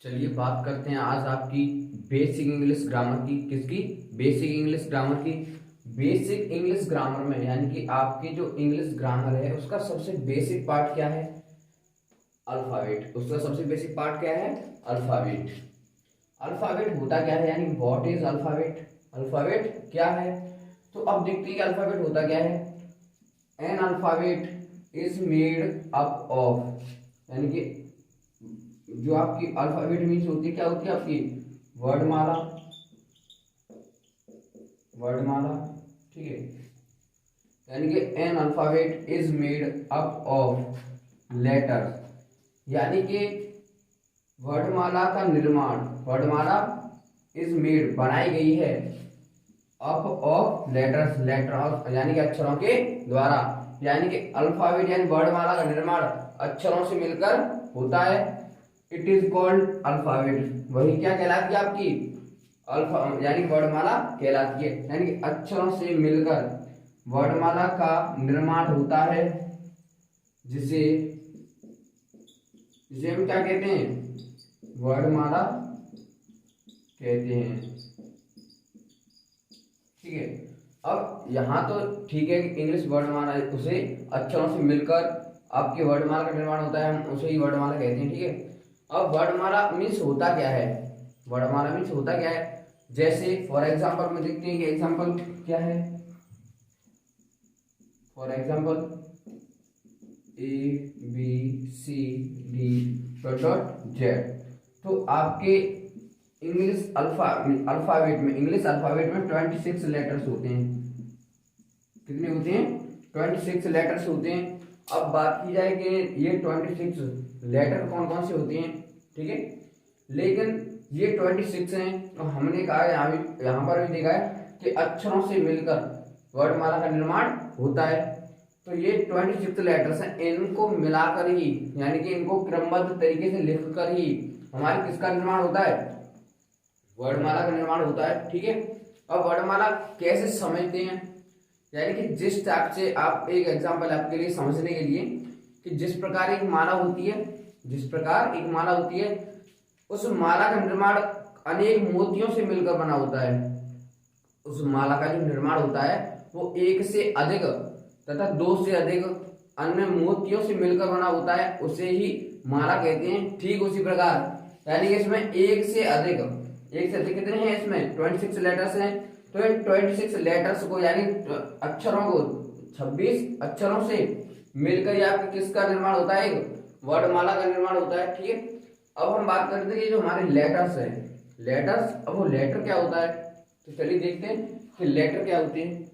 चलिए बात करते हैं आज आपकी बेसिक इंग्लिश ग्रामर की। किसकी? बेसिक इंग्लिश ग्रामर की। बेसिक इंग्लिश ग्रामर में यानी कि आपकी जो इंग्लिश ग्रामर है उसका सबसे बेसिक पार्ट क्या है? अल्फाबेट। उसका सबसे बेसिक पार्ट क्या है? अल्फाबेट। अल्फाबेट होता क्या है, यानी व्हाट इज अल्फाबेट? अल्फाबेट क्या है? तो अब देखते हैं कि अल्फाबेट होता क्या है। An alphabet is made up of, यानी कि जो आपकी अल्फाबेट मीन्स होती है, क्या होती है आपकी? वर्णमाला। वर्णमाला, ठीक है। यानी कि an alphabet is made up of letters, यानी कि वर्णमाला का निर्माण, वर्णमाला इज मेड बनाई गई है अप ऑफ लेटर्स, लेटर यानी कि अक्षरों के द्वारा। यानी कि अल्फाबेट यानी वर्णमाला का निर्माण अक्षरों से मिलकर होता है। It is called alphabet. वही क्या कहलाती है आपकी? अल्फा यानी वर्णमाला कहलाती है। यानी कि अक्षरों से मिलकर वर्णमाला का निर्माण होता है, जिसे जिसे हम क्या कहते हैं? वर्णमाला कहते हैं, ठीक है। अब यहाँ तो ठीक है कि इंग्लिश वर्णमाला उसे अक्षरों से मिलकर आपके वर्णमाला का निर्माण होता है, हम उसे ही वर्णमाला कहते हैं, ठीक है। अब वर्णमाला मीन्स होता क्या है? वर्णमाला मीन्स होता क्या है? जैसे फॉर एग्जाम्पल में देखते हैं कि एग्जाम्पल क्या है। For example A B C D.Z। तो आपके इंग्लिश अल्फाबेट में 26 लेटर्स होते हैं। कितने होते हैं? 26 लेटर्स होते हैं। अब बात की जाए कि ये 26 लेटर कौन कौन से होते हैं, ठीक है। लेकिन ये 26 हैं, तो हमने कहा यहाँ पर भी देखा है कि अक्षरों से मिलकर वर्णमाला का निर्माण होता है। तो ये 26 लेटर्स हैं, इनको मिलाकर ही यानी कि इनको क्रमबद्ध तरीके से लिखकर ही हमारे किसका निर्माण होता है? वर्णमाला का निर्माण होता है, ठीक है। अब वर्णमाला कैसे समझते हैं, यानी कि जिस टाइप से आप, एक एग्जांपल आपके लिए समझने के लिए, कि जिस प्रकार एक माला होती है, जिस प्रकार एक माला होती है, उस माला का निर्माण अनेक मोतियों से मिलकर बना होता है। उस माला का जो निर्माण होता है वो एक से अधिक तथा दो से अधिक अन्य मोतियों से मिलकर बना होता है, उसे ही माला कहते हैं। ठीक उसी प्रकार यानी कि इसमें एक से अधिक कितने हैं? इसमें 26 लेटर्स हैं। तो इन 26 लेटर्स को यानी अक्षरों को 26 अक्षरों से मिलकर ही आपके किसका निर्माण होता है? एक वर्णमाला का निर्माण होता है, ठीक है। अब हम बात करते हैं कि जो हमारे लेटर्स हैं, लेटर्स, अब वो लेटर क्या होता है, तो चलिए देखते हैं कि लेटर क्या होते हैं।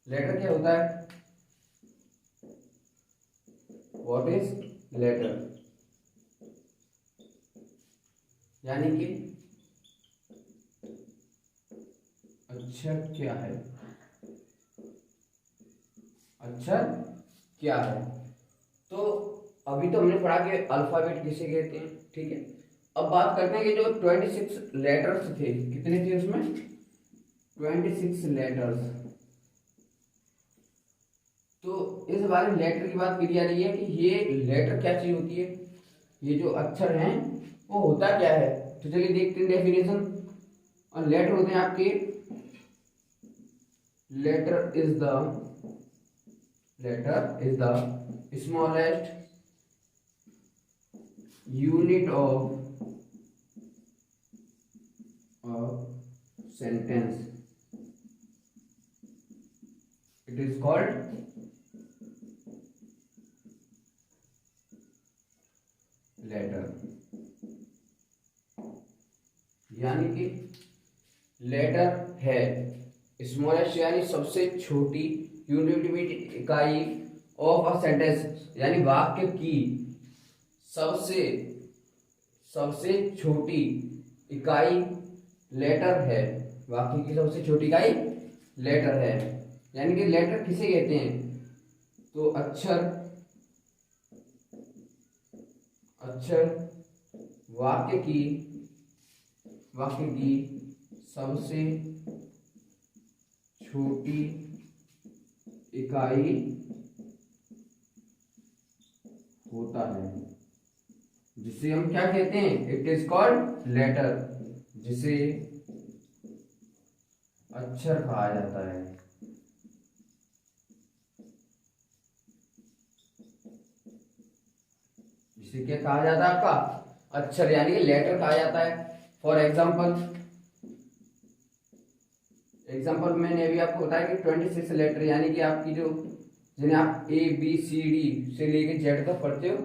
लेटर क्या होता है? What is letter? यानी कि अक्षर क्या है? अक्षर क्या है? तो अभी तो हमने पढ़ा कि अल्फाबेट किसे कहते हैं, ठीक है। अब बात करते हैं कि जो 26 लेटर्स थे, कितने थे उसमें? 26 लेटर्स। तो इस बारे में लेटर की बात की जा रही है कि ये लेटर क्या चीज होती है, ये जो अक्षर हैं वो होता क्या है। तो चलिए देखते हैं डेफिनेशन। और लेटर होते हैं आपके, letter is the smallest unit of a sentence. It is called letter. यानी कि लेटर है स्मॉलेस्ट यानी सबसे छोटी, यूनिट इकाई ऑफ अ सेंटेंस यानी वाक्य की सबसे छोटी इकाई लेटर है। वाक्य की सबसे छोटी इकाई लेटर है। यानी कि लेटर किसे कहते हैं? तो अक्षर अक्षर वाक्य की सबसे छोटी इकाई होता है, जिसे हम क्या कहते हैं, इट इज कॉल्ड लेटर, जिसे अक्षर कहा जाता है। जिसे क्या कहा जाता है, आपका अक्षर यानी कि लेटर कहा जाता है। फॉर एग्जाम्पल मैंने अभी आपको बताया कि 26 लेटर यानी कि आपकी जो जिन्हें आप ABCD से लेके जेड तक पढ़ते हो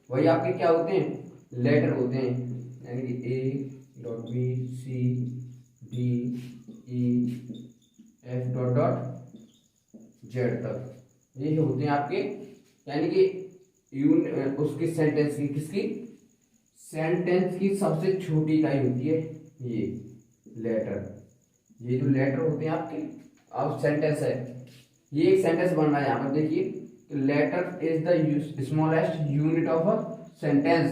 वही आपके क्या होते हैं, लेटर होते हैं। यानी कि ABCDEF तक ये होते हैं आपके, यानी कि उसकी सेंटेंस की किसकी सेंटेंस की सबसे छोटी इकाई होती है ये लेटर। ये जो लेटर होते हैं आपके, अब सेंटेंस है, ये एक सेंटेंस बन रहा है यहाँ पर देखिए, letter is the smallest unit of a sentence,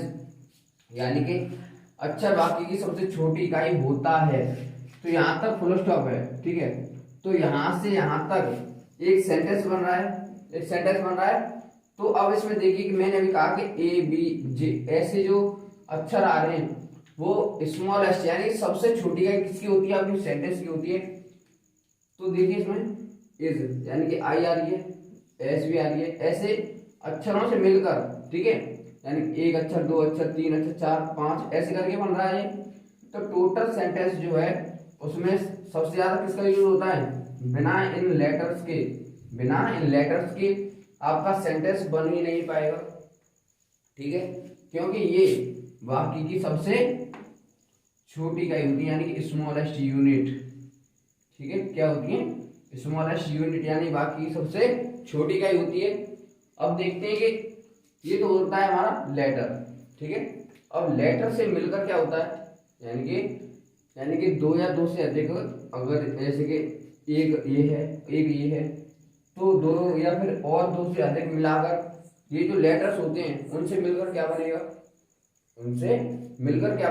यानी कि अक्षर वाक्य की सबसे छोटी इकाई होता है। तो यहाँ तक फुल स्टॉप है, ठीक है। तो यहाँ से यहाँ तक एक सेंटेंस बन रहा है, तो अब इसमें देखिए कि मैंने अभी कहा कि ABJ ऐसे जो अक्षर आ रहे हैं वो स्मॉलेस्ट यानी सबसे छोटी इकाई किसकी होती है, आपकी सेंटेंस की होती है। तो देखिए इसमें इज यानी कि I आ रही है, S भी आ रही है, ऐसे अक्षरों से मिलकर, ठीक है, यानी एक अक्षर, दो अक्षर, तीन अक्षर, चार, पांच ऐसे करके बन रहा है। तो टोटल सेंटेंस जो है उसमें सबसे ज्यादा किसका यूज होता है, बिना इन लेटर्स के आपका सेंटेंस बन ही नहीं पाएगा, ठीक है, क्योंकि ये वाक्य की सबसे छोटी इकाई होती है यानी कि स्मॉलेस्ट यूनिट, ठीक है, क्या होती है, स्मॉलेस्ट यूनिट यानी वाक्य की सबसे छोटी इकाई होती है। अब देखते हैं कि ये तो होता है हमारा लेटर, ठीक है। अब लेटर से मिलकर क्या होता है, यानी कि दो या दो से अधिक, अगर जैसे कि एक ये है तो दो या फिर और दो से अधिक मिलाकर ये जो लेटर्स होते हैं उनसे मिलकर क्या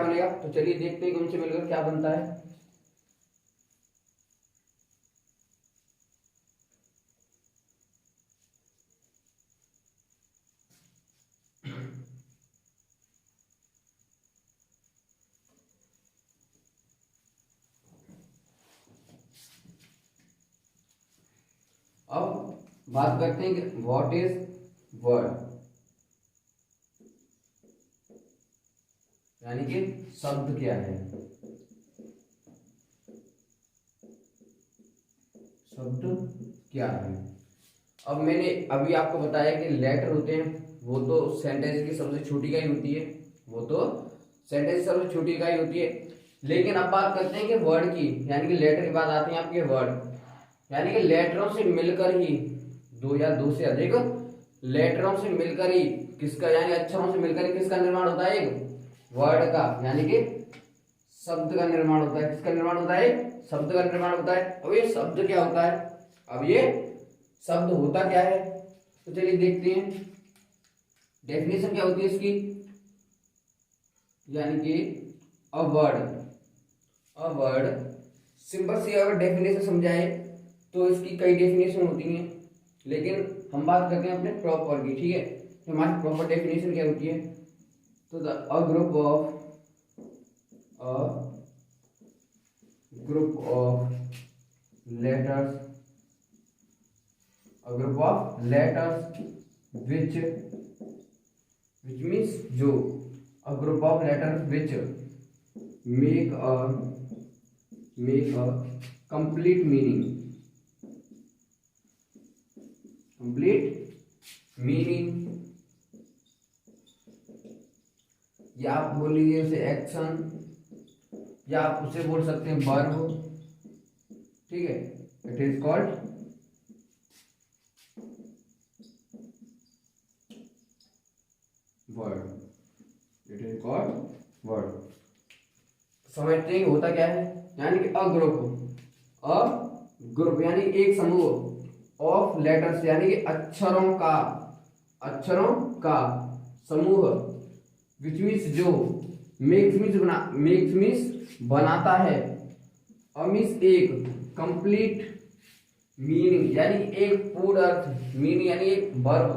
बनेगा, तो चलिए देखते हैं कि उनसे मिलकर क्या बनता है। अब बात करते हैं कि व्हाट इज वर्ड, यानी कि शब्द क्या है। अब मैंने अभी आपको बताया कि लेटर होते हैं वो तो सेंटेंस की सबसे छोटी इकाई होती है, लेकिन अब बात करते हैं कि वर्ड की, यानी कि लेटर की बात आती है आपके वर्ड, यानी कि लेटरों से मिलकर ही दो या दो से अधिक लेटरों से मिलकर ही किसका, यानी अक्षरों से मिलकर ही किसका निर्माण होता है, एक वर्ड का, यानी कि शब्द का निर्माण होता है। किसका निर्माण होता है, शब्द का निर्माण होता है। अब ये शब्द क्या होता है, शब्द होता क्या है, तो चलिए देखते हैं डेफिनेशन क्या होती है इसकी, यानी कि अ वर्ड सिंपल सी अगर डेफिनेशन समझाए तो इसकी कई डेफिनेशन होती हैं, लेकिन हम बात करते हैं अपने प्रॉपर की, ठीक है। तो हमारी प्रॉपर डेफिनेशन क्या होती है, तो a group of letters which means जो a group of letters which make a complete meaning, या आप बोल लीजिए उसे एक्शन, या आप उसे बोल सकते हैं वर्ब, ठीक है। It is called word. समझते हैं होता क्या है, यानी कि अ ग्रुप यानी एक समूह ऑफ लेटर्स यानी कि अक्षरों का समूह विच मीन्स जो, मेक्स मीन्स बनाता है, मीन्स एक कंप्लीट मीनिंग यानी एक पूर्ण अर्थ, मीनिंग यानी एक वर्ब,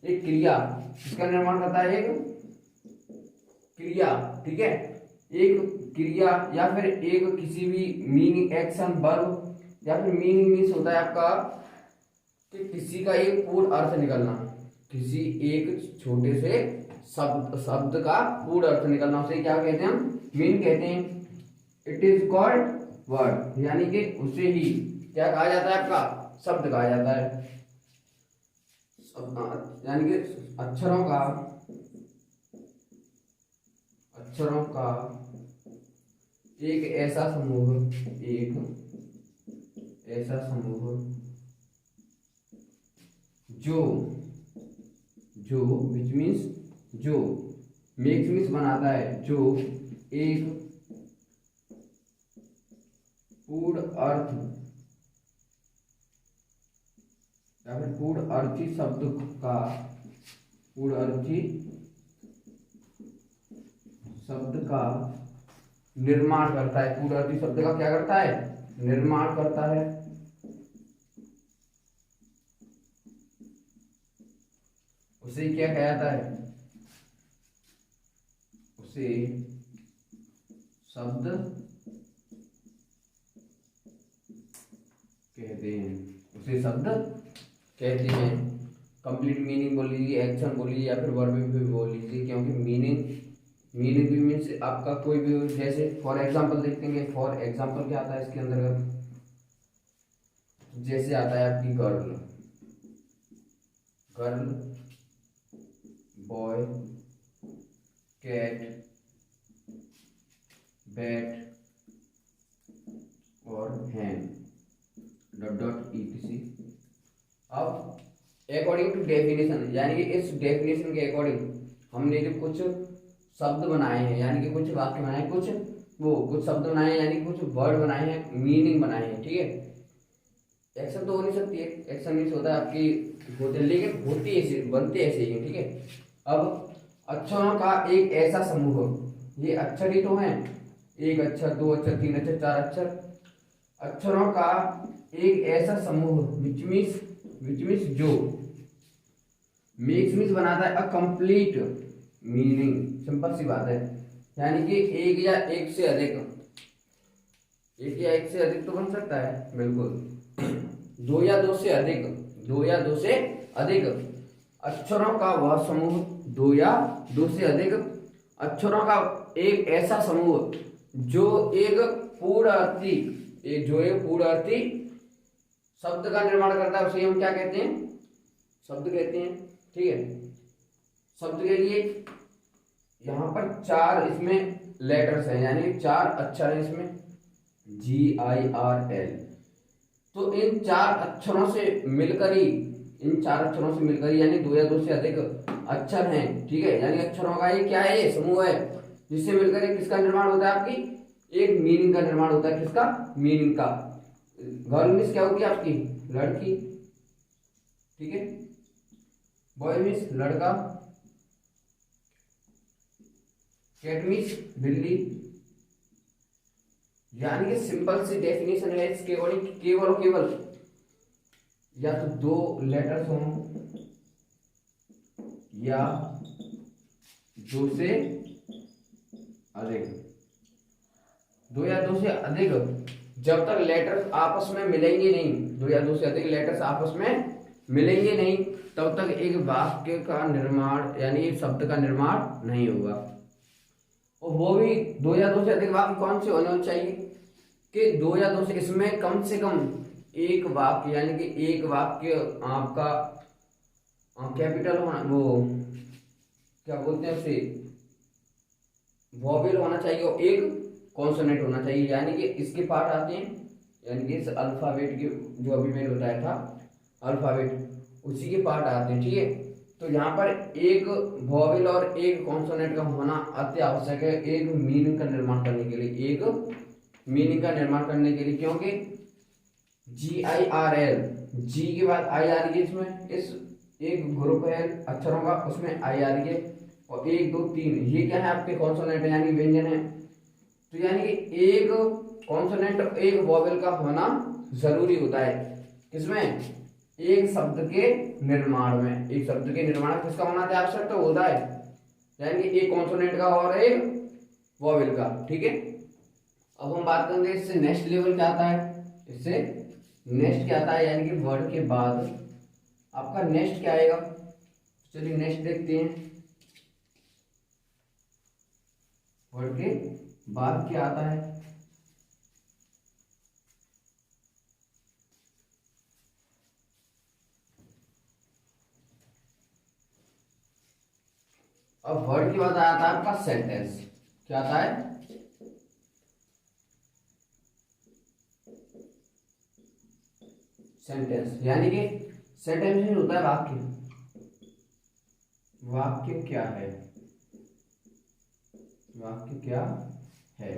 एक क्रिया, इसका निर्माण करता है एक क्रिया, ठीक है, एक क्रिया या फिर एक किसी भी मीनिंग, एक्शन, वर्ब, या फिर मीनिंग मीन्स होता है आपका कि किसी का एक पूर्ण अर्थ निकलना, किसी एक छोटे से शब्द का पूर्ण अर्थ निकलना, उसे क्या कहते हैं हम, मीनिंग कहते हैं। इट इज कॉल्ड वर्ड, यानी कि उसे ही क्या कहा जाता है, आपका शब्द कहा जाता है, यानी कि अक्षरों का एक ऐसा समूह जो विच मीन्स जो, मेक्स मीन्स बनाता है, जो एक पूर्ण अर्थ या फिर पूर्ण अर्थी शब्द का निर्माण करता है, पूर्ण अर्थी शब्द का क्या करता है, निर्माण करता है। उसे क्या कहा जाता है, उसे शब्द कहते हैं, कंप्लीट मीनिंग बोल लीजिए, एक्शन बोल लीजिए, या फिर वर्ब भी बोल लीजिए, क्योंकि मीनिंग भी मीन्स आपका कोई भी, जैसे फॉर एग्जांपल देखेंगे, फॉर एग्जांपल क्या आता है इसके अंदर, जैसे आता है आपकी गर्ल, बॉय, कैट, बैट और हैन, etc। अब अकॉर्डिंग टू डेफिनेशन, यानी कि इस डेफिनेशन के अकॉर्डिंग हमने जो कुछ शब्द बनाए हैं, यानी कि कुछ वाक्य बनाए हैं, कुछ शब्द बनाए हैं, यानी कुछ वर्ड बनाए हैं, मीनिंग बनाए हैं, ठीक है। एक्शन तो हो नहीं सकती है, एक्शन मीन्स होता है आपकी होते, लेकिन होती ऐसे, बनते ऐसे ही, ठीक है। अब अक्षरों का एक ऐसा समूह, ये अक्षर ही तो हैं, एक अक्षर, दो अक्षर, तीन अक्षर, चार अक्षर, अक्षरों का एक ऐसा समूह विच मीन्स जो, मेक्स मीन्स बनाता है अ कंप्लीट मीनिंग, सिंपल सी बात है, यानी कि एक या एक से अधिक तो बन सकता है, बिल्कुल, दो या दो से अधिक अक्षरों का वह समूह, दो या दो से अधिक अक्षरों का एक ऐसा समूह जो एक पूर्ण अर्थी शब्द का निर्माण करता है, उसे हम क्या कहते हैं, शब्द कहते हैं, ठीक है। शब्द के लिए यहाँ पर चार इसमें लेटर्स हैं, यानी चार अक्षर हैं इसमें, GIRL, तो इन चार अक्षरों से मिलकर ही यानी दो या दो से अधिक अक्षर हैं, ठीक है, यानी अक्षरों का ये क्या है, ये समूह है, जिससे मिलकर किसका निर्माण होता है, आपकी एक मीनिंग का निर्माण होता है, किसका, मीनिंग का। गर्ल मीन्स क्या होगी आपकी, लड़की, ठीक है, बॉय मीन्स लड़का, कैट मीन्स बिल्ली, यानी कि सिंपल सी डेफिनेशन है इसके अकॉर्डिंग, केवल या तो दो लेटर्स हों या दो से अधिक, दो या दो से अधिक, जब तक लेटर्स आपस में मिलेंगे नहीं, दो या दो से अधिक लेटर्स आपस में मिलेंगे नहीं, तब तक एक वाक्य का निर्माण यानी शब्द का निर्माण नहीं होगा। और वो भी दो या दो से अधिक वाक्य कौन से होने चाहिए कि दो या दो से, इसमें कम से कम एक वाक्य, यानी कि एक वाक्य आपका कैपिटल होना, वो क्या बोलते हैं उसे, वॉवेल होना चाहिए और एक कॉन्सोनेंट होना चाहिए, यानी कि इसके पार्ट आते हैं, यानी कि इस अल्फाबेट के जो अभी मैंने बताया था अल्फाबेट, उसी के पार्ट आते हैं, ठीक है। तो यहाँ पर एक वॉवेल और एक कॉन्सोनेंट का होना अति आवश्यक है एक मीनिंग का निर्माण करने के लिए, क्योंकि GIRL, जी के बाद आई आ रही है, इसमें इस एक ग्रुप है अक्षरों का, उसमें आई आ रही है, और 1 2 3 ये क्या है आपके कॉन्सोनेंट है यानी व्यंजन है। तो यानी कि एक कॉन्सोनेंट एक वॉवेल का होना जरूरी होता है किसमें, एक शब्द के निर्माण में। एक शब्द के निर्माण किसका होना आवश्यक तो होता है, यानी कि एक कॉन्सोनेंट का और एक वॉवेल का। ठीक है, अब हम बात करेंगे इससे नेक्स्ट लेवल क्या आता है। इससे नेक्स्ट क्या आता है, यानी कि वर्ड के बाद आपका नेक्स्ट क्या आएगा। चलिए नेक्स्ट देखते हैं, वर्ड के बाद क्या आता है। अब वर्ड के बाद आता है आपका सेंटेंस। क्या आता है, सेंटेंस, यानी कि सेंटेंस होता है वाक्य। वाक्य क्या है, वाक्य क्या है।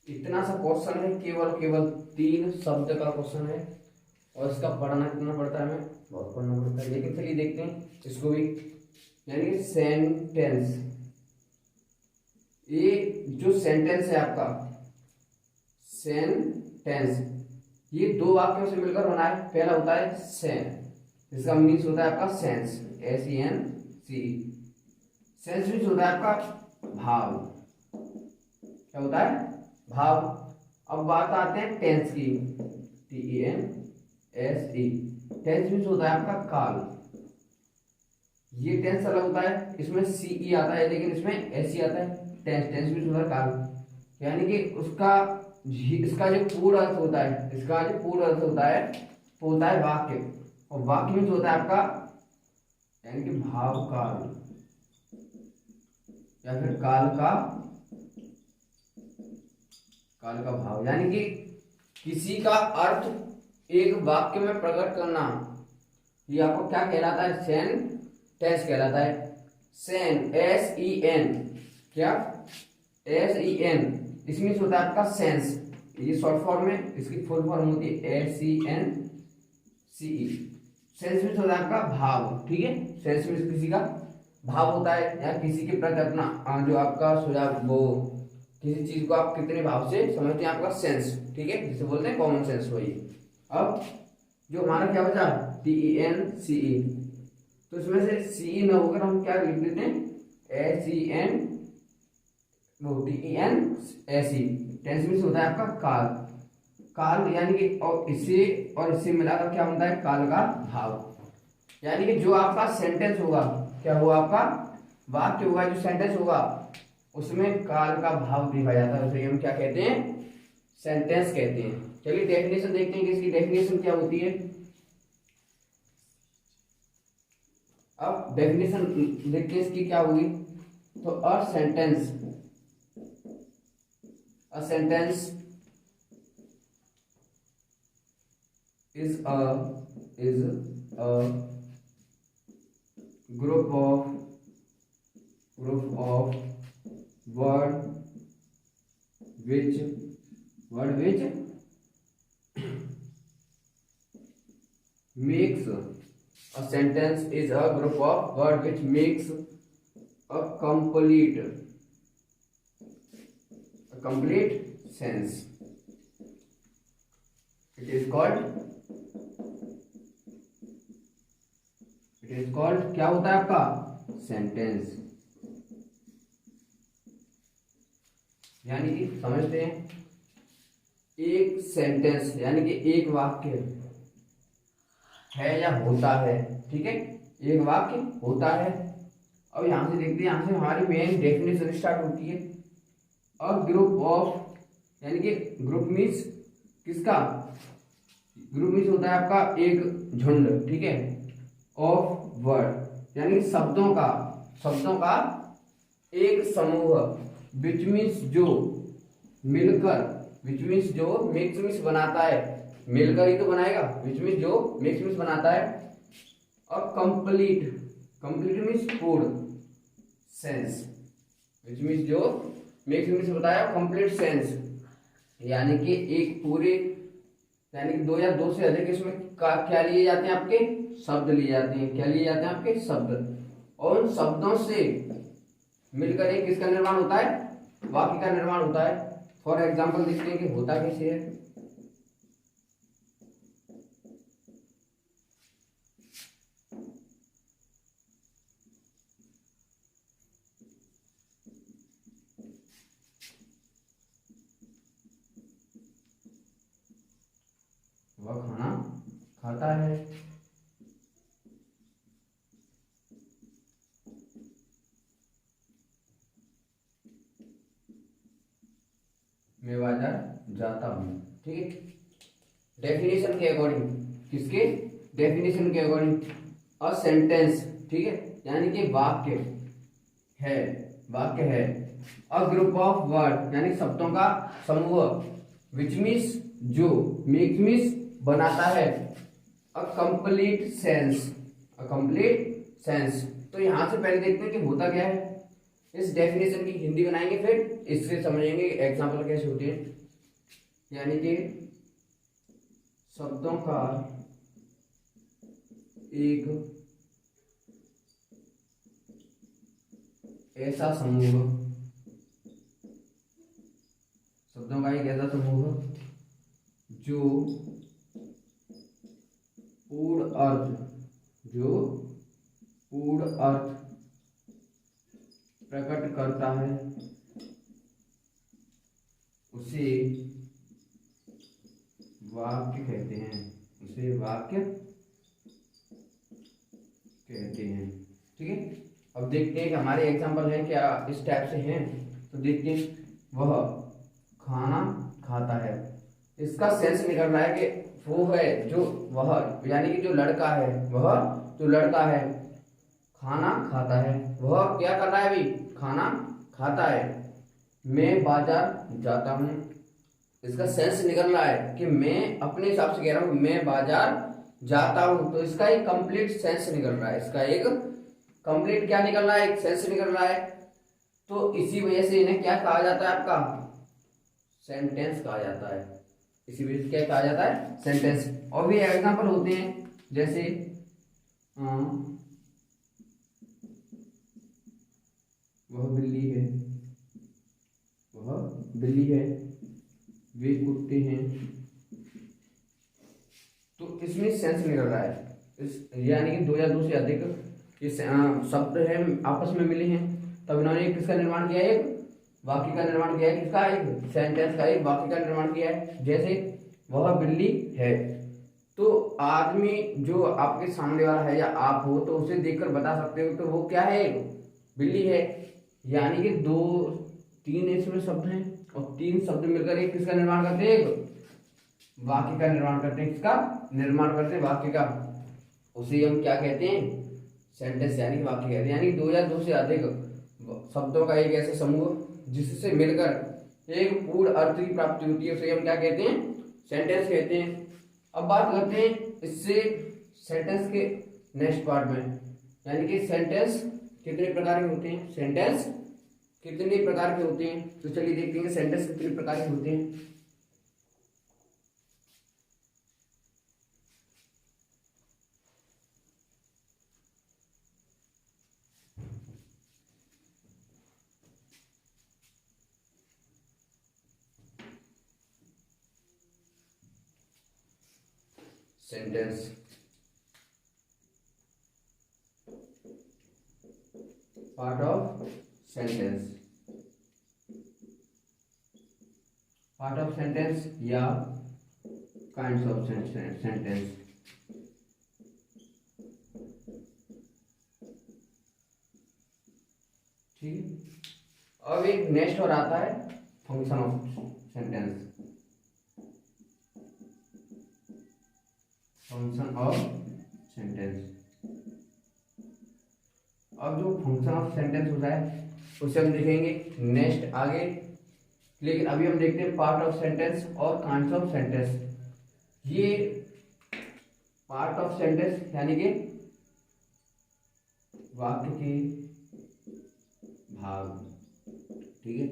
इतना सा क्वेश्चन है, केवल 3 शब्द का क्वेश्चन है और इसका पढ़ना कितना पड़ता है, हमें बहुत पढ़ना पड़ता है। लेकिन चलिए देखते हैं इसको भी, यानी कि सेंटेंस। ये जो सेंटेंस है आपका सेंटेंस, ये 2 वाक्यों से मिलकर बना है। पहला होता है सेन, इसका मीन्स होता है आपका सेंस, SENCE। सेंस मीन्स होता है आपका भाव। क्या होता है, भाव। अब बात आते हैं टेंस की, TENSE। टेंस मीन्स होता है आपका काल। ये टेंस अलग होता है, इसमें CE आता है लेकिन इसमें SE आता है। टेंस मीन्स होता है काल, यानी कि उसका इसका जो पूर्ण अर्थ होता है, इसका जो पूर्ण अर्थ होता है वो होता है वाक्य। और वाक्य मीन्स होता है आपका यानी कि भाव काल या फिर काल का भाव, यानी कि किसी का अर्थ एक वाक्य में प्रकट करना, ये आपको क्या कहलाता है, सेंटेंस कहलाता है। सेन, SEN, क्या SEN, इसमें होता है आपका सेंस। ये शॉर्ट फॉर्म है, इसकी फुल फॉर्म होती है SENCE। सेंस में होता है आपका भाव। ठीक है, सेंस में किसी का भाव होता है या किसी के प्रति अपना जो आपका सुझाव, वो किसी चीज को आप कितने भाव से समझते हैं, आपका सेंस। ठीक है, जिसे बोलते हैं कॉमन सेंस। वही अब जो हमारा क्या बचा, TENCE, तो इसमें से CE न होकर हम क्या लिख देते हैं, SEN, TENSE। टेंस मीन्स होता है आपका काल। काल यानी कि और इससे मिलाकर क्या होता है, काल का भाव। यानी कि जो आपका सेंटेंस होगा, क्या होगा आपका वाक्य होगा, जो सेंटेंस होगा उसमें काल का भाव दिखा जाता है, उसे हम क्या कहते हैं, सेंटेंस कहते हैं। चलिए डेफिनेशन देखते हैं कि इसकी डेफिनेशन क्या होती है। अब डेफिनेशन देखते हैं इसकी क्या होगी। तो a sentence is a group of word which makes a sentence is a group of word which makes a complete sense. It is called क्या होता है आपका, सेंटेंस। यानी कि समझते हैं, एक सेंटेंस यानी कि एक वाक्य है या होता है। ठीक है, एक वाक्य होता है। अब यहां से देखते हैं, यहां से हमारी मेन डेफिनेशन स्टार्ट होती है। अ ग्रुप ऑफ, यानी कि ग्रुप मीन्स किसका, ग्रुप मीन्स होता है आपका एक झुंड। ठीक है, ऑफ वर्ड यानी शब्दों का एक समूह, विच मीन्स जो मिलकर, विच मीन्स जो मिक्स मिक्स बनाता है, मिलकर ही तो बनाएगा, विच मीन्स जो मिक्स मिक्स बनाता है। और कंप्लीट मीन्स पूर्ण, सेंस, विच मीन्स जो मिक्स मिक्स बताया, कंप्लीट सेंस, यानी कि एक पूरे, यानी कि 2 या 2 से अधिक इसमें क्या लिए जाते हैं, आपके शब्द लिए जाते हैं। क्या लिए जाते हैं, आपके शब्द। और उन शब्दों से मिलकर एक किसका निर्माण होता है, वाक्य का निर्माण होता है। फॉर एग्जाम्पल देखते हैं कि होता कैसे है। वह खाना खाता है। मैं बाजार जाता हूँ। ठीक है, डेफिनेशन के अकॉर्डिंग, किसके डेफिनेशन के अकॉर्डिंग, अ सेंटेंस, ठीक है, यानी कि वाक्य है, वाक्य है। अ ग्रुप ऑफ वर्ड यानी शब्दों का समूह, विच मीन्स जो, मेक मीन्स बनाता है, a complete sense, a complete sense. तो यहां से पहले देखते हैं कि होता क्या है। इस डेफिनेशन की हिंदी बनाएंगे, फिर इससे समझेंगे एग्जाम्पल कैसे होते हैं। यानी कि शब्दों का एक ऐसा समूह, शब्दों का एक ऐसा समूह जो पूर्ण अर्थ, जो पूर्ण अर्थ प्रकट करता है, उसे वाक्य कहते हैं, उसे वाक्य कहते हैं। ठीक है, अब देखते हैं कि हमारे एग्जाम्पल है क्या इस टाइप से हैं। तो देखते हैं, वह खाना खाता है। इसका सेंस निकल रहा है कि वो है जो, वह यानी कि जो लड़का है, वह जो लड़का है खाना खाता है। वह क्या कर रहा है, अभी खाना खाता है। मैं बाजार जाता हूँ। इसका सेंस निकल रहा है कि मैं अपने हिसाब से कह रहा हूँ, मैं बाजार जाता हूँ। तो इसका एक कंप्लीट सेंस निकल रहा है, इसका एक कंप्लीट क्या निकल रहा है, एक सेंस निकल रहा है। तो इसी वजह से इन्हें क्या कहा जाता है, आपका सेंटेंस कहा जाता है। इसी वजह से क्या कहा जाता है, सेंटेंस। और भी एग्जांपल होते हैं, जैसे वह बिल्ली है, वह बिल्ली है, वे कुत्ते हैं। तो इसमें सेंस निकल रहा है, इस यानी कि दो या दो से अधिक इस शब्द है आपस में मिले हैं, तब इन्होंने किसका निर्माण किया है, एक वाक्य का निर्माण किया है। किसका, एक सेंटेंस का, एक वाक्य का निर्माण किया है। जैसे वह बिल्ली है, तो आदमी जो आपके सामने वाला है या आप हो, तो उसे देखकर बता सकते हो तो वो क्या है, बिल्ली है। यानी कि दो तीन इसमें शब्द हैं और तीन शब्द मिलकर एक किसका निर्माण करते हैं, एक वाक्य का निर्माण करते हैं। किसका निर्माण करते हैं, वाक्य का। उसे हम क्या कहते हैं, सेंटेंस यानी कि वाक्य कहते हैं। यानी दो या दो से अधिक शब्दों का एक ऐसा समूह जिससे मिलकर एक पूर्ण अर्थ की प्राप्ति होती है, उसे हम क्या कहते हैं, सेंटेंस कहते हैं। अब बात करते हैं इससे सेंटेंस के नेक्स्ट पार्ट में, यानी कि सेंटेंस कितने प्रकार के होते हैं, सेंटेंस कितने प्रकार के होते हैं। तो चलिए देखते हैं सेंटेंस कितने प्रकार के होते हैं। Sentence, part of sentence, part of sentence या काइंड्स ऑफ सेंटेंस। ठीक है, अब एक नेक्स्ट और आता है function of sentence, function of sentence. अब जो फंक्शन ऑफ सेंटेंस होता है उसे हम देखेंगे नेक्स्ट आगे, लेकिन अभी हम देखते हैं पार्ट ऑफ सेंटेंस और काइंड्स ऑफ सेंटेंस। ये पार्ट ऑफ सेंटेंस यानी कि वाक्य के भाग, ठीक है,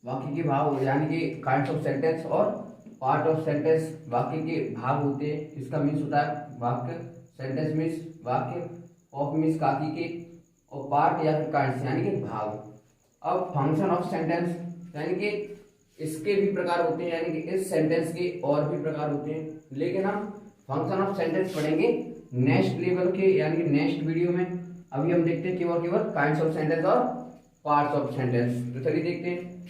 वाक्य के भाग, यानी कि काइंड्स ऑफ सेंटेंस और पार्ट ऑफ सेंटेंस वाक्य के भाग होते हैं। इसका मीन्स होता है वाक्य, सेंटेंस मीन्स वाक्य, ऑफ मीन्स काकी के, और पार्ट या फिर काइंड्स यानी कि भाग। अब फंक्शन ऑफ सेंटेंस यानी कि इसके भी प्रकार होते हैं, यानी कि इस सेंटेंस के और भी प्रकार होते हैं, लेकिन हम फंक्शन ऑफ सेंटेंस पढ़ेंगे नेक्स्ट लेवल के यानी कि नेक्स्ट वीडियो में। अभी हम देखते हैं केवल काइंड्स ऑफ सेंटेंस और पार्ट्स ऑफ सेंटेंस। तो चलिए देखते हैं।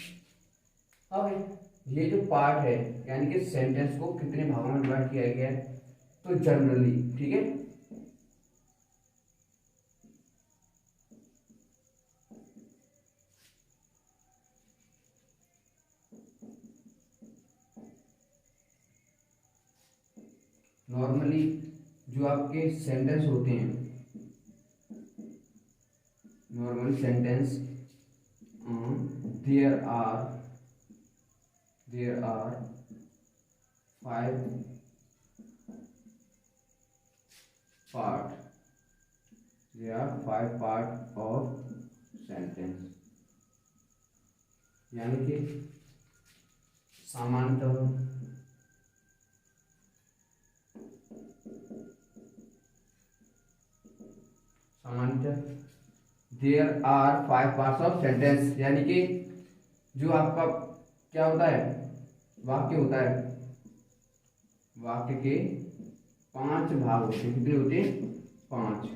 अब ये जो पार्ट है यानी कि सेंटेंस को कितने भागों में डिवाइड किया गया है, तो जनरली, ठीक है, नॉर्मली जो आपके सेंटेंस होते हैं, normal sentence there are 5 part, there are 5 part of sentence, यानी कि सामान्यतः there are 5 parts of sentence, यानी कि जो आपका क्या होता है, वाक्य होता है, वाक्य के 5 भाग होते हैं। कितने होते हैं? 5।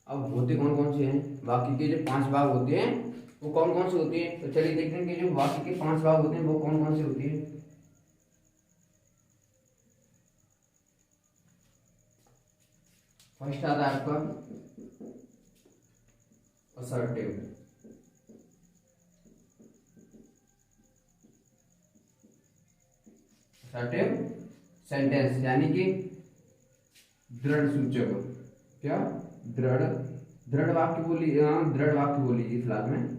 अब होते कौन कौन से हैं? वाक्य के जो 5 भाग होते हैं वो कौन कौन से होते हैं? तो चलिए देखते हैं कि जो वाक्य के 5 भाग होते हैं वो कौन कौन से होते हैं। फर्स्ट आता है आपका असर्टिव, असर्टिव सेंटेंस यानी कि दृढ़ सूचक। क्या? दृढ़ दृढ़ वाक्य बोली, दृढ़ वाक्य बोली फिलहाल में।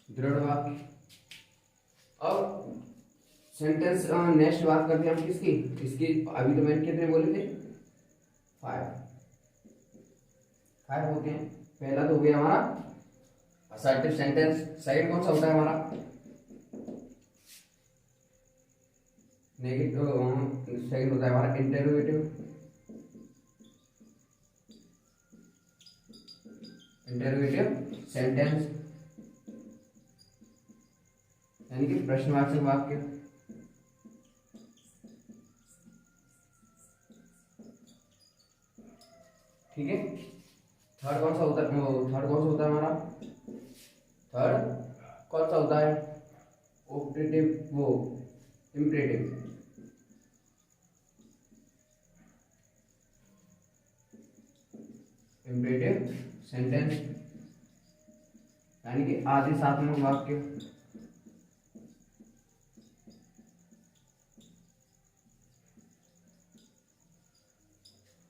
दृढ़ वाक्य। अब सेंटेंस नेक्स्ट बात करते हैं हम किसकी, इसकी अभी तो मैंने कितने बोले थे? 5 होते हैं। पहला तो हो गया हमारा असर्टिव सेंटेंस। सेकंड कौन सा होता है हमारा? नेगेटिव। सेकंड होता है हमारा इंटरोगेटिव, इंटरोगेटिव सेंटेंस यानी कि प्रश्नवाचक वाक्य। ठीक है। थर्ड कौन सा होता है? थर्ड कौन सा होता है हमारा? थर्ड कौन सा होता है? ऑप्टेटिव, वो इम्परेटिव, इम्परेटिव सेंटेंस यानी कि आदेशात्मक वाक्य।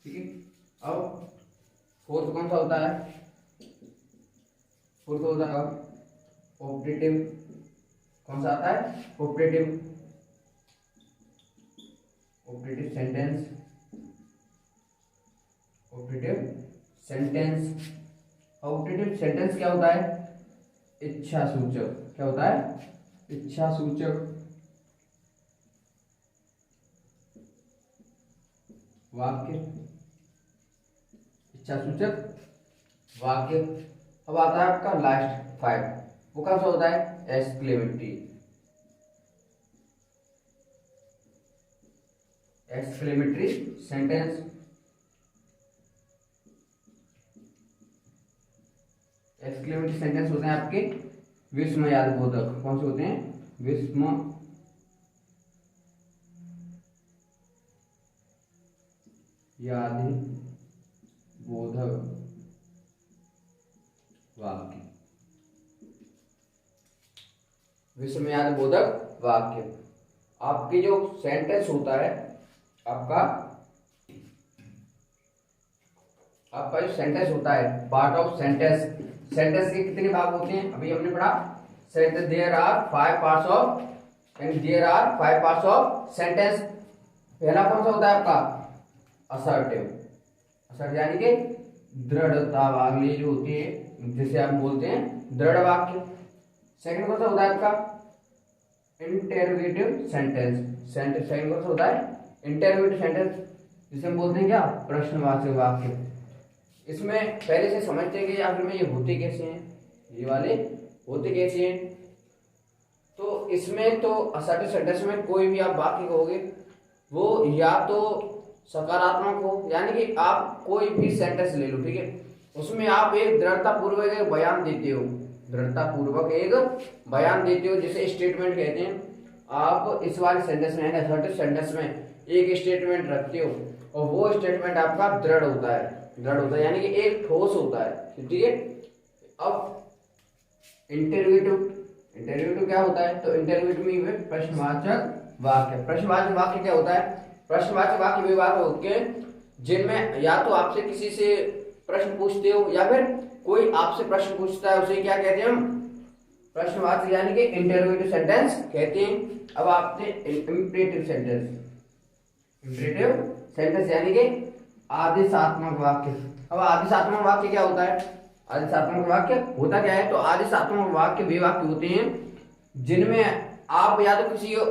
ठीक है। अब फोर्थ कौन सा होता है? फोर्थ होता है ऑपरेटिव। कौन सा आता है? Operative, operative sentence, operative sentence. Operative sentence क्या होता है? इच्छा सूचक। क्या होता है? इच्छा सूचक वाक्य, इच्छा सूचक वाक्य। अब आता है आपका लास्ट 5, वो कौन सा होता है? Exclamatory, exclamatory sentence. Exclamatory sentence होते हैं आपके विस्मयादि बोधक। कौन से होते हैं? यादि बोधक वाक्य, विस्मयादि बोधक वाक्य। आपके जो सेंटेंस होता है आपका जो सेंटेंस होता है, पार्ट ऑफ सेंटेंस। सेंटेंस के कितने भाग होते हैं? अभी हमने पढ़ा sentence there are 5 parts of, and there are 5 parts of sentence. पहला कौन सा होता है आपका? असर्टिव, असर्टिव यानी कि दृढ़ता वाली जो होती है, जिसे हम बोलते हैं दृढ़ वाक्य। सेकंड कौन सा होता है आपका इंटेरोगेटिव सेंटेंस। सेकंड कौन सा होता है इंटेरोगेटिव सेंटेंस, जिसे हम बोलते हैं क्या प्रश्नवाचक वाक्य। इसमें पहले से समझते हैं कि आखिर में ये होते कैसे हैं, ये वाले होते कैसे हैं। तो इसमें तो असर्टिव सेंटेंस में कोई भी आप वाक्य कहोगे वो या तो सकारात्मक हो, यानी कि आप कोई भी सेंटेंस ले लो, ठीक है, उसमें आप एक दृढ़ता पूर्वक एक बयान देते हो, दृढ़ता पूर्वक एक बयान देते हो, जिसे स्टेटमेंट कहते हैं। आप इस वाले सेंटेंस में असर्टिव सेंटेंस में एक स्टेटमेंट रखते हो और वो स्टेटमेंट आपका दृढ़ होता है, यानी कि एक ठोस होता है, ठीक है। अब इंटेरोगेटिव क्या होता है, तो इंटेरोगेटिव में प्रश्नवाचक वाक्य। प्रश्नवाचक वाक्य क्या होता है, प्रश्नवाचक वाक्य वे वाक्य होते हैं जिनमें या तो आपसे किसी से प्रश्न पूछते हो या फिर कोई आपसे प्रश्न पूछता है, उसे क्या कहते हैं हम प्रश्नवाचक यानी कि इंटेरोगेटिव सेंटेंस कहते हैं। अब आपने इंपरेटिव सेंटेंस यानी कि आदेशात्मक वाक्य। अब आदेशात्मक वाक्य क्या होता है, आदेशात्मक वाक्य होता क्या है, तो आदेशात्मक वाक्य वे वाक्य होते हैं जिनमें आप या तो किसी को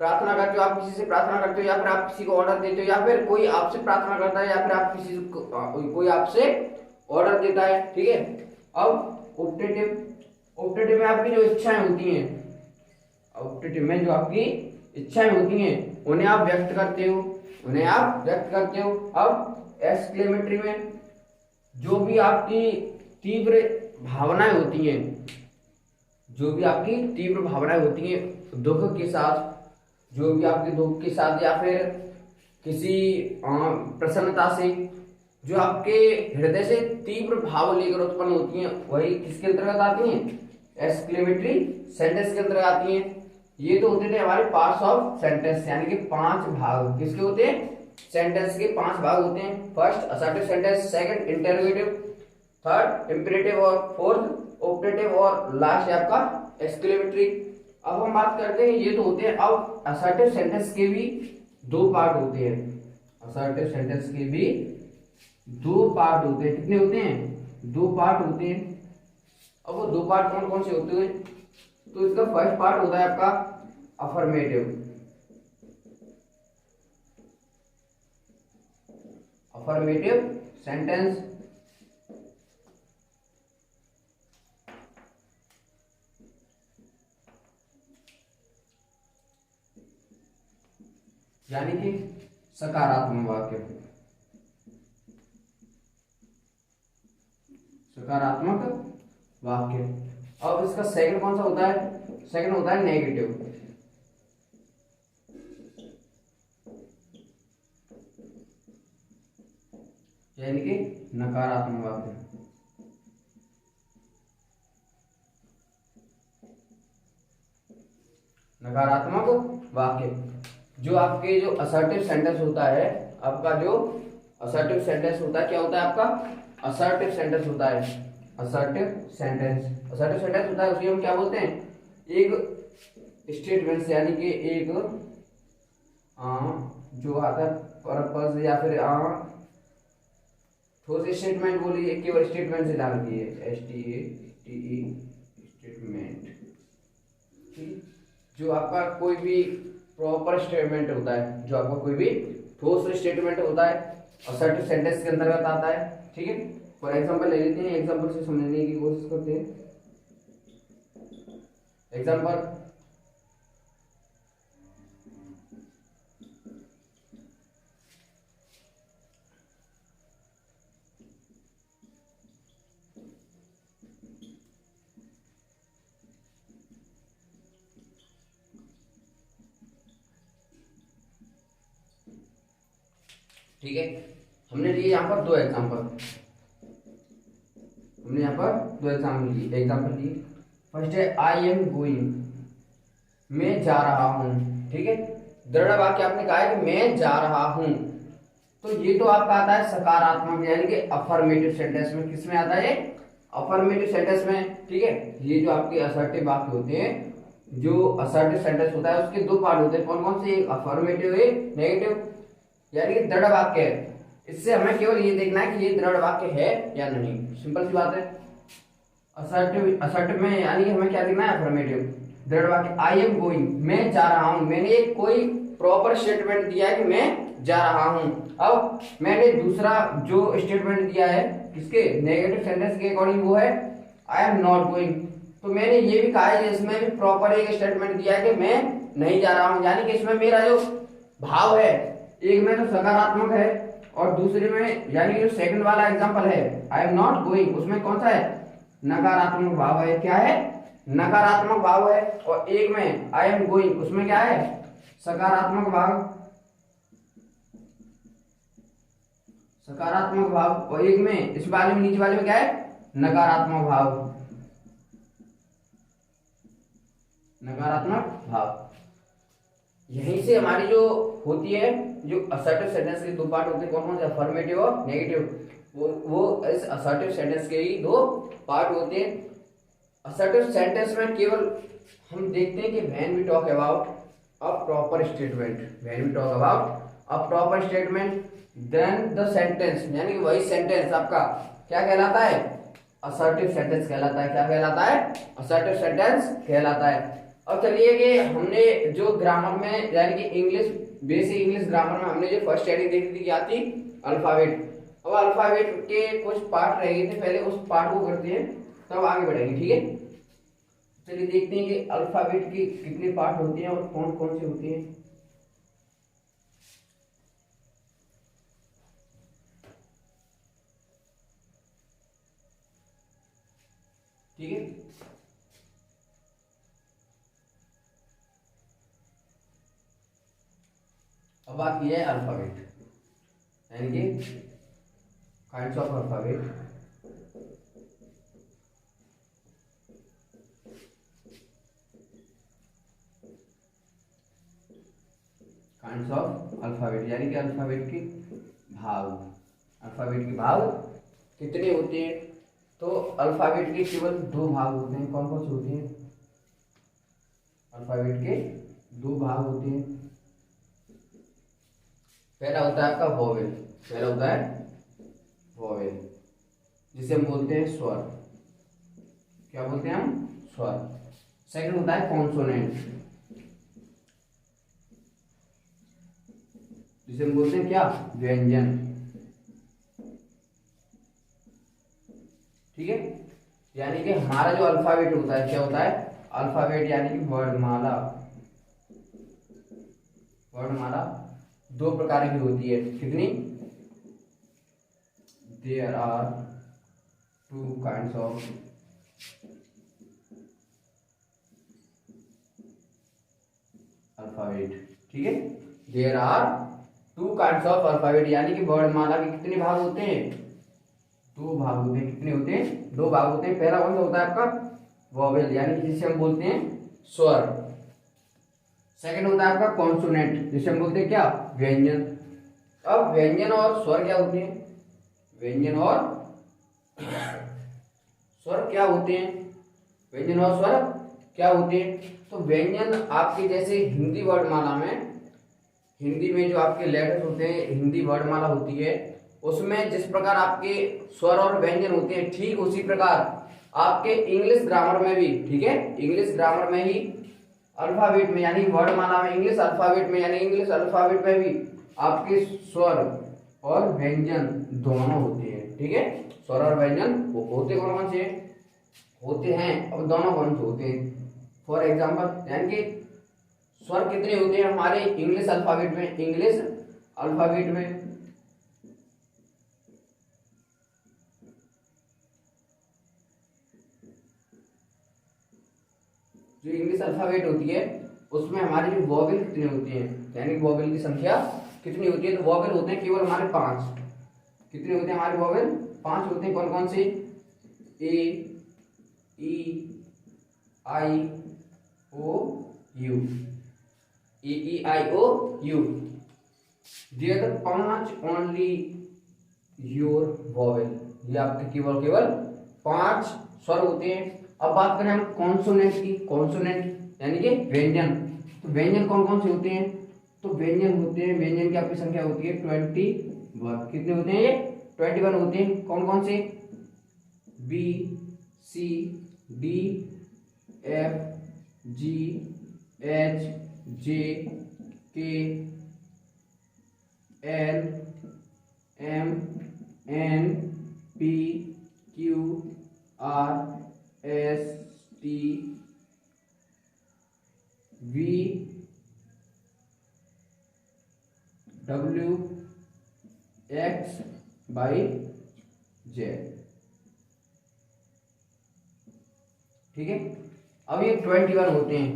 प्रार्थना करते हो, आप किसी से प्रार्थना करते हो, या फिर आप किसी को ऑर्डर देते हो, या फिर कोई आपसे प्रार्थना करता है, या फिर आप किसी को कोई आपसे ऑर्डर देता है, ठीक है। अब ऑप्टेटिव में आपकी जो इच्छाएं होती हैं, ऑप्टेटिव में जो आपकी इच्छाएं होती हैं उन्हें आप व्यक्त करते हो, अब एक्सक्लेमेटरी में जो भी आपकी तीव्र भावनाएं होती हैं, दुख के साथ, जो भी आपके दुख के साथ या फिर किसी प्रसन्नता से जो आपके हृदय से तीव्र भाव लेकर उत्पन्न होती हैं, वही किसके अंतर्गत आती हैं, एक्सक्लेमेटरी सेंटेंस के अंतर्गत आती हैं। ये तो होते थे हमारे पार्ट्स ऑफ सेंटेंस, यानी कि 5 भाग किसके होते हैं, सेंटेंस के 5 भाग होते हैं। First assertive sentence, second interrogative, third imperative और फोर्थ ऑप्टेटिव और लास्ट है आपका एक्सक्लेमेटरी। अब हम बात करते हैं, ये तो होते हैं। अब असर्टिव सेंटेंस के भी 2 पार्ट होते हैं, असर्टिव सेंटेंस के भी 2 पार्ट होते हैं। कितने होते हैं, 2 पार्ट होते हैं। अब वो 2 पार्ट कौन कौन से होते हैं, तो इसका फर्स्ट पार्ट होता है आपका अफर्मेटिव सेंटेंस, यानी कि सकारात्मक वाक्य। अब इसका सेकंड कौन सा होता है, सेकंड होता है नेगेटिव, यानी कि नकारात्मक वाक्य। जो आपके जो असर्टिव सेंटेंस होता है, आपका जो असर्टिव सेंटेंस होता है, क्या होता है आपका असर्टिव सेंटेंस होता है, असर्टिव सेंटेंस होता है, उसे हम क्या बोलते हैं, एक स्टेटमेंट, यानी कि एक जो आता है पर्पस या फिर ठोस स्टेटमेंट बोलिए, केवल स्टेटमेंट से डाल दिए STATE स्टेटमेंट, जो आपका कोई भी प्रॉपर स्टेटमेंट होता है, जो आपका कोई भी ठोस स्टेटमेंट होता है, असर्टिव सेंटेंस के अंतर्गत आता है, ठीक है। फॉर एग्जांपल ले लेते हैं, एग्जांपल से समझने की कोशिश करते हैं। एग्जांपल, ठीक है, हमने लिए यहाँ पर 2 एग्जांपल, लिए। फर्स्ट है आई एम गोइंग, मैं जा रहा हूं, ठीक है। दृढ़ वाक्य आपने कहा है कि मैं जा रहा हूं, तो ये तो आपका आता है सकारात्मक, यानी कि अफर्मेटिव सेंटेंस में। किस में आता है, अफर्मेटिव सेंटेंस में, ठीक है। ये जो आपके असर्टिव वाक्य होते हैं, जो असर्टिव सेंटेंस होता है उसके 2 पार्ट होते हैं, कौन कौन से, एक अफर्मेटिव, एक नेगेटिव, यानी कि दृढ़ वाक्य है। इससे हमें केवल ये देखना है कि ये दृढ़ वाक्य है या नहीं, सिंपल सी बात है। असर्टिव, असर्टिव में यानी कि हमें क्या लिखना है, अफर्मेटिव। दृढ़ वाक्य, आई एम गोइंग, मैं जा रहा हूं। मैंने एक कोई प्रॉपर स्टेटमेंट दिया है कि मैं जा रहा हूं। अब मैंने दूसरा जो स्टेटमेंट दिया है किसके, नेगेटिव सेंटेंस के अकॉर्डिंग, वो है आई एम नॉट गोइंग। तो मैंने ये भी कहा है कि इसमें भी प्रॉपर एक स्टेटमेंट दिया है कि मैं नहीं जा रहा हूं, यानी कि इसमें मेरा जो भाव है, एक में तो सकारात्मक है और दूसरे में यानी कि जो सेकंड वाला एग्जांपल है आई एम नॉट गोइंग, उसमें कौन सा है, नकारात्मक भाव है। क्या है, नकारात्मक भाव है। और एक में आई एम गोइंग, उसमें क्या है, सकारात्मक भाव, सकारात्मक भाव। और एक में इस वाले में, नीचे वाले में क्या है, नकारात्मक भाव, नकारात्मक भाव। यहीं से हमारी जो होती है, जो असर्टिव सेंटेंस के दो पार्ट होते हैं, कौन कौन से, अफर्मेटिव और नेगेटिव, वो इस असर्टिव सेंटेंस के ही दो पार्ट होते हैं। असर्टिव सेंटेंस में केवल हम देखते हैं कि when we talk about a proper statement, when we talk about a proper statement, then the sentence, यानी कि वही सेंटेंस आपका क्या कहलाता है, असर्टिव सेंटेंस कहलाता है। क्या कहलाता है, असर्टिव सेंटेंस कहलाता है। अब चलिए कि हमने जो ग्रामर में, यानी कि इंग्लिश, बेसिक इंग्लिश ग्रामर में हमने जो फर्स्ट हेडिंग देखी थी क्या थी, अल्फाबेट। अब अल्फाबेट के कुछ पार्ट रह गए थे, पहले उस पार्ट को करते हैं तब आगे बढ़ेंगे, ठीक है। चलिए देखते हैं कि अल्फाबेट के कितने पार्ट होते हैं और कौन कौन से होते हैं। ठीक है, अब बात की है अल्फाबेट, यानी कि kinds of alphabet. Kinds of alphabet, यानी कि अल्फाबेट के भाग, अल्फाबेट के भाग कितने होते हैं। तो अल्फाबेट के केवल दो भाग होते हैं। कौन कौन से होते हैं, अल्फाबेट के दो भाग होते हैं। पहला होता है आपका वोवेल, पहला होता है वोवेल, जिसे हम बोलते हैं स्वर। क्या बोलते हैं हम, स्वर। सेकंड होता है कॉन्सोनेंट, जिसे हम बोलते हैं क्या, व्यंजन। ठीक है, यानी कि हमारा जो अल्फाबेट होता है, क्या होता है, अल्फाबेट यानी कि वर्णमाला। वर्णमाला दो प्रकार की होती है, कितनी, there are two kinds of alphabet. ठीक है, there are two kinds of alphabet, यानी कि वर्णमाला के कितने भाग होते हैं, दो भाग होते हैं। कितने होते हैं, दो भाग होते हैं। पहला कौन सा होता है आपका, वोवेल, यानी कि जिसे हम बोलते हैं स्वर। सेकंड होता है आपका कॉन्सोनेंट, जिसे हम बोलते हैं क्या, व्यंजन। अब व्यंजन और स्वर क्या होते हैं, व्यंजन और स्वर क्या होते हैं, व्यंजन और स्वर क्या होते हैं। तो व्यंजन आपके जैसे हिंदी वर्णमाला में, हिंदी में जो आपके लेटर्स होते हैं, हिंदी वर्णमाला होती है, उसमें जिस प्रकार आपके स्वर और व्यंजन होते हैं, ठीक उसी प्रकार आपके इंग्लिश ग्रामर में भी, ठीक है, इंग्लिश ग्रामर में ही अल्फाबेट में, यानी वर्णमाला में, इंग्लिश अल्फाबेट में, यानी इंग्लिश अल्फाबेट में भी आपके स्वर और व्यंजन दोनों होते हैं। ठीक है, स्वर और व्यंजन होते कौन कौन से होते हैं, अब दोनों कौन से होते हैं। फॉर एग्जाम्पल, यानी कि स्वर कितने होते हैं हमारे इंग्लिश अल्फाबेट में, इंग्लिश अल्फाबेट में, जो इंग्लिश अल्फाबेट होती है उसमें हमारी जो वॉवेल कितने होते हैं, यानी वॉवेल की संख्या कितनी होती है। तो वॉवेल होते हैं केवल हमारे 5। कितने होते हैं हमारे वॉवेल, 5 होते हैं। कौन कौन से, A, E, I, O, U, E, I, O, U, they are the 5 only your vowel. ये आपके केवल 5 स्वर होते हैं। अब बात करें हम कॉन्सोनेंट की, कॉन्सोनेंट यानी कि व्यंजन। तो व्यंजन कौन कौन से होते हैं, तो व्यंजन होते हैं, व्यंजन की आपकी संख्या होती है 21। कितने होते हैं ये, 21 होते हैं। कौन कौन से, B, C D F G H J K L M N P Q R S T V W X Y Z. ठीक है, अब ये 21 होते हैं।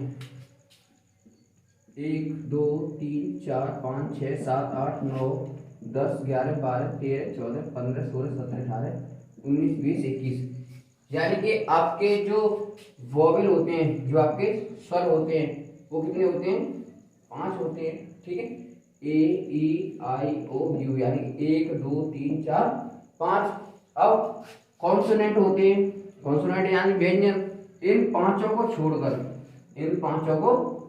1 2 3 4 5 6 7 8 9 10 11 12 13 14 15 16 17 18 19 20 21। यानी कि आपके जो वोवेल होते हैं, जो आपके स्वर होते हैं, वो कितने होते हैं? 5 होते हैं। ठीक है, ए ई आई ओ यू, यानी 1 2 3 4 5। अब कॉन्सोनेंट होते हैं, कॉन्सोनेंट यानी व्यंजन। इन पांचों को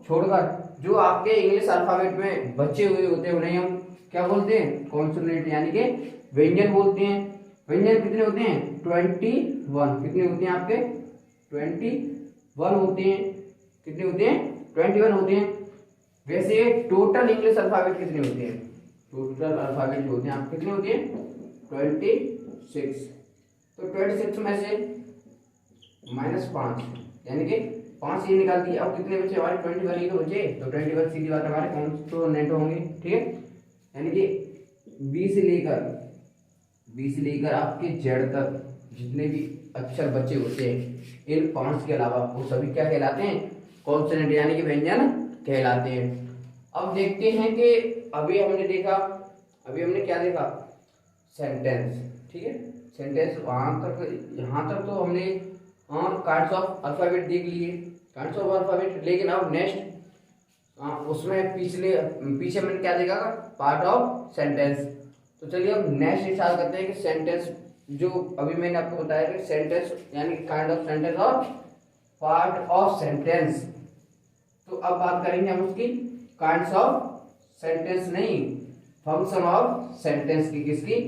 छोड़कर जो आपके इंग्लिश अल्फाबेट में बचे हुए होते हैं उन्हें हम क्या बोलते हैं? कॉन्सोनेंट यानी कि व्यंजन बोलते हैं। व्यंजन कितने होते हैं? 21। कितने होते हैं आपके? 21 होते हैं। कितने होते हैं? 21 होते हैं। वैसे टोटल इंग्लिश अल्फाबेट कितने होते हैं? टोटल अल्फाबेट जो होते हैं आप कितने होते हैं? 26। तो 26 में से -5 यानी कि 5 ये निकाल दिए। अब कितने बचे हमारे? 21 ही तो बचे। तो 21 सीधी बात हमारे कॉन्सोनेंट होंगे। ठीक है, यानी कि बी से लेकर आपके जेड तक जितने भी अक्षर बचे होते हैं, इन 5 के अलावा वो सभी क्या कहलाते हैं? कॉन्सोनेंट यानी कि व्यंजन कहलाते हैं। अब देखते हैं कि अभी हमने क्या देखा? सेंटेंस। ठीक है, सेंटेंस यहाँ तक तो हमने काइंड्स ऑफ अल्फाबेट देख लिए, काइंड्स ऑफ अल्फाबेट। लेकिन अब नेक्स्ट उसमें पीछे मैंने क्या देखा? Part of sentence. तो चलिए अब नेक्स्ट स्टार्ट करते हैं कि सेंटेंस, जो अभी मैंने आपको बताया कि सेंटेंस यानी काइंड ऑफ सेंटेंस और पार्ट ऑफ सेंटेंस। तो अब बात करेंगे हम उसकी काइंड्स ऑफ सेंटेंस, नहीं फंक्शन ऑफ सेंटेंस की। किसकी?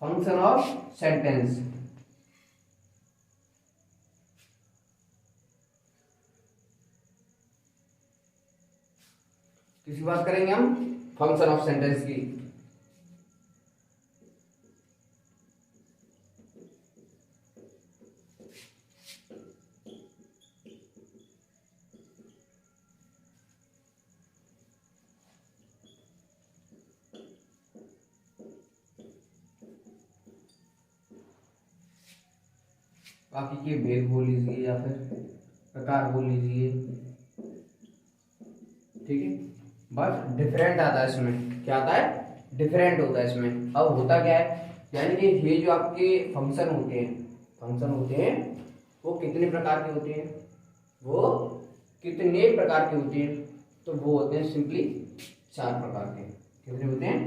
Function of sentence. किसकी बात करेंगे हम? फंक्शन ऑफ सेंटेंस की। बाकी के भेद बोल लीजिए या फिर प्रकार बोल लीजिए। ठीक है, बट डिफरेंट आता है इसमें। क्या आता है? डिफरेंट होता है इसमें। अब होता क्या है, यानी कि ये जो आपके फंक्शन होते हैं वो कितने प्रकार के होते हैं? तो वो होते हैं सिंपली 4 प्रकार के। कितने होते हैं?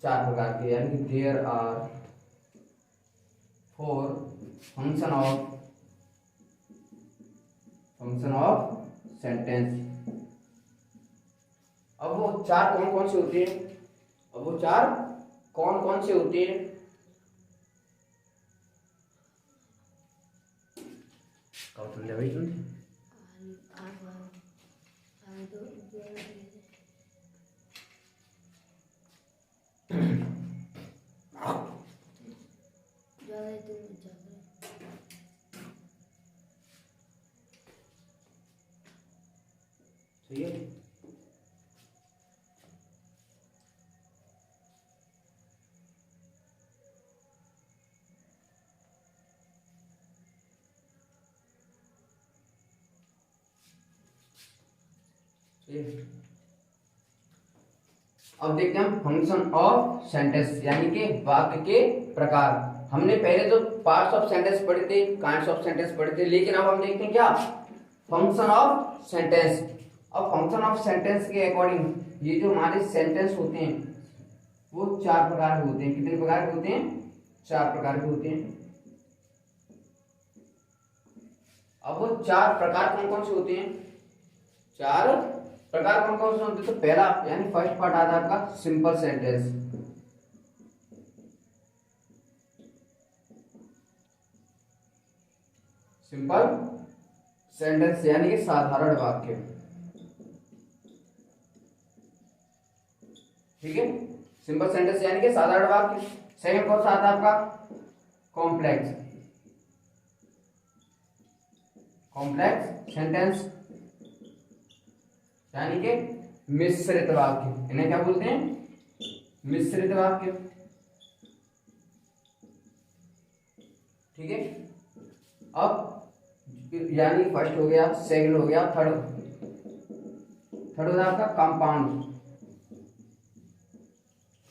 4 प्रकार के। यानी कि there are 4 function of sentence. अब वो 4 कौन कौन से होते हैं? कब सुन लिया भाई तुम? सही है। अब देखते हैं फंक्शन ऑफ सेंटेंस यानी कि वाक्य के प्रकार। हमने पहले तो पार्ट्स ऑफ सेंटेंस पढ़े थे, काइंड्स ऑफ सेंटेंस पढ़े थे, लेकिन अब हम देखते हैं क्या? Function of sentence. अब फंक्शन ऑफ सेंटेंस के अकॉर्डिंग ये जो हमारे सेंटेंस होते हैं वो 4 प्रकार के होते हैं। कितने प्रकार के होते हैं? 4 प्रकार के होते हैं। अब वो 4 प्रकार कौन कौन से होते हैं? 4 प्रकार कौन कौन से होते हैं? तो पहला यानी फर्स्ट पार्ट आता है आपका सिंपल सेंटेंस। सिंपल सेंटेंस यानी कि साधारण वाक्य। ठीक है, सिंपल सेंटेंस यानी कि साधारण वाक्य। सेकंड कौन सा आता है आपका? कॉम्प्लेक्स। कॉम्प्लेक्स सेंटेंस यानी कि मिश्रित वाक्य। इन्हें क्या बोलते हैं? मिश्रित वाक्य। ठीक है, अब यानी फर्स्ट हो गया, सेकंड हो गया, थर्ड होता है आपका कंपाउंड।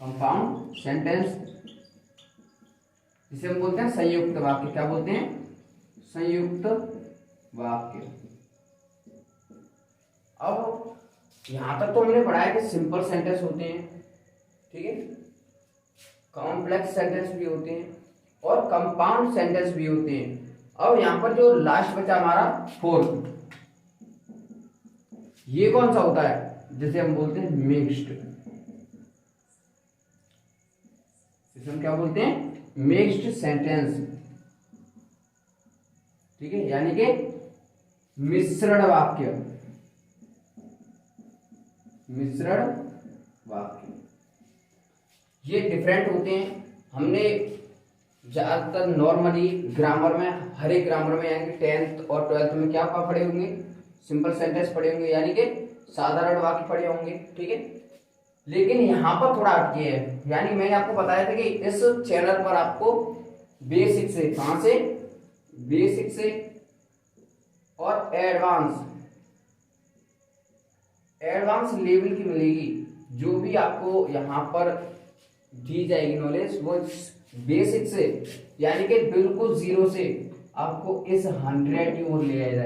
कंपाउंड सेंटेंस जिसे हम बोलते हैं संयुक्त वाक्य। क्या बोलते हैं? संयुक्त वाक्य। अब यहां तक तो हमने पढ़ा है कि सिंपल सेंटेंस होते हैं, ठीक है, कॉम्प्लेक्स सेंटेंस भी होते हैं और कंपाउंड सेंटेंस भी होते हैं। अब यहां पर जो लास्ट बचा हमारा फोर्थ, ये कौन सा होता है? जिसे हम बोलते हैं मिक्स्ड। इसे हम क्या बोलते हैं? Mixed sentence. ठीक है, यानी कि मिश्रण वाक्य। मिश्रण वाक्य ये डिफरेंट होते हैं। हमने ज्यादातर नॉर्मली ग्रामर में, हर एक ग्रामर में यानी कि 10th और 12th में क्या पढ़े होंगे? सिंपल सेंटेंस पढ़े होंगे यानी कि साधारण वाक्य पढ़े होंगे। ठीक है, लेकिन यहाँ पर थोड़ा हटके है। यानी मैंने आपको बताया था कि इस चैनल पर आपको बेसिक से, कहां से? बेसिक से और एडवांस लेवल की मिलेगी। जो भी आपको यहाँ पर दी जाएगी नॉलेज, वो बेसिक से यानी कि बिल्कुल जीरो से आपको इस 100 की ओर ले जाएगा।